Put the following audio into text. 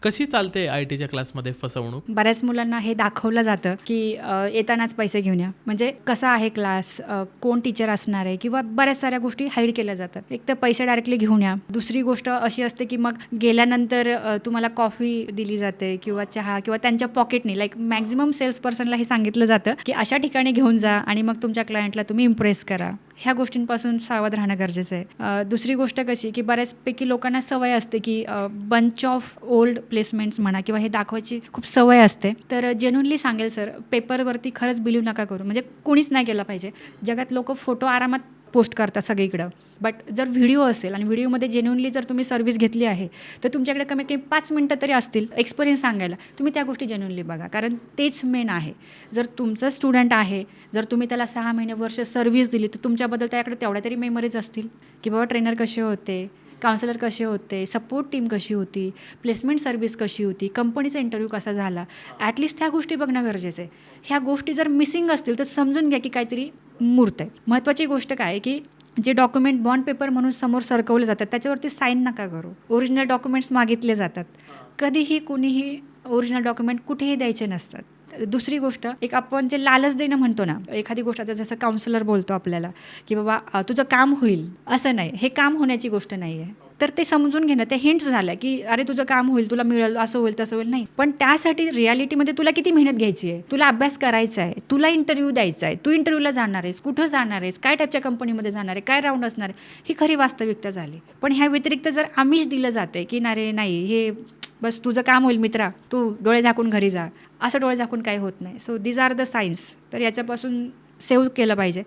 कशी चालते IT च्या क्लासमध्ये फसवणूक? बऱ्याच मुलांना हे दाखवलं जातं की येतानाच पैसे घेऊन या, म्हणजे कसा आहे क्लास, कोण टीचर असणार आहे, किंवा बऱ्याच साऱ्या गोष्टी हाईड केल्या जातात. एक तर पैसे डायरेक्टली घेऊन या. दुसरी गोष्ट अशी असते की मग गेल्यानंतर तुम्हाला कॉफी दिली जाते किंवा चहा, किंवा त्यांच्या पॉकेटनी, लाईक मॅक्झिमम सेल्स पर्सनला हे सांगितलं जातं की अशा ठिकाणी घेऊन जा आणि मग तुमच्या क्लायंटला तुम्ही इम्प्रेस करा. ह्या गोष्टींपासून सावध राहणं गरजेचं आहे. दुसरी गोष्ट कशी की बऱ्याचपैकी लोकांना सवय असते की बंच ऑफ ओल्ड प्लेसमेंट्स म्हणा किंवा हे दाखवायची खूप सवय असते. तर जेन्युनली सांगेल सर, पेपरवरती खरंच बिलीव्ह नका करू. म्हणजे कोणीच नाही केलं पाहिजे. जगात लोक फोटो आरामात पोस्ट करतात सगळीकडं, बट जर व्हिडिओ असेल आणि व्हिडिओमध्ये जेन्युनली जर तुम्ही सर्व्हिस घेतली आहे तर तुमच्याकडे कमीत कमी 5 मिनटं तरी असतील एक्सपिरियन्स सांगायला. तुम्ही त्या गोष्टी जेन्युनली बघा, कारण तेच मेन आहे. जर तुमचं स्टुडंट आहे, जर तुम्ही त्याला 6 महिने वर्ष सर्व्हिस दिली तर तुमच्याबद्दल त्याकडे तेवढ्या तरी मेमरीज असतील की बाबा ट्रेनर कसे होते, काउन्सिलर कसे होते, सपोर्ट टीम कशी होती, प्लेसमेंट सर्व्हिस कशी होती, कंपनीचा इंटरव्ह्यू कसा झाला. ॲटलिस्ट त्या गोष्टी बघणं गरजेचं आहे. ह्या गोष्टी जर मिसिंग असतील तर समजून घ्या की काहीतरी मूर्त आहे. महत्त्वाची गोष्ट काय आहे की जे डॉक्युमेंट बॉन्ड पेपर म्हणून समोर सरकवले जातात त्याच्यावरती साईन नका करू. ओरिजिनल डॉक्युमेंट्स मागितले जातात. कधीही कुणीही ओरिजिनल डॉक्युमेंट कुठेही द्यायचे नसतात. दुसरी गोष्ट, एक आपण जे लालच देणं म्हणतो ना, एखादी गोष्ट आता जसं काउन्सिलर बोलतो आपल्याला की बाबा तुझं काम होईल, असं नाही. हे काम होण्याची गोष्ट नाही आहे. तर ते समजून घेणं, ते हिंट्स झाल्या की अरे तुझं काम होईल, तुला मिळेल, असं होईल तसं होईल. नाही, पण त्यासाठी रियालिटीमध्ये तुला किती मेहनत घ्यायची आहे, तुला अभ्यास करायचा आहे, तुला इंटरव्ह्यू द्यायचा आहे, तू इंटरव्ह्यूला जाणार आहेस, कुठं जाणार आहेस, काय टाईपच्या कंपनीमध्ये जाणार आहे, काय राऊंड असणार आहे, ही खरी वास्तविकता झाली. पण ह्या व्यतिरिक्त जर आमिष दिलं जाते की नाही हे बस तुझं काम होईल मित्रा, तू डोळे झाकून घरी जा, असं डोळे झाकून काही होत नाही. So these are the science. तर याच्यापासून सेव्ह केलं पाहिजे.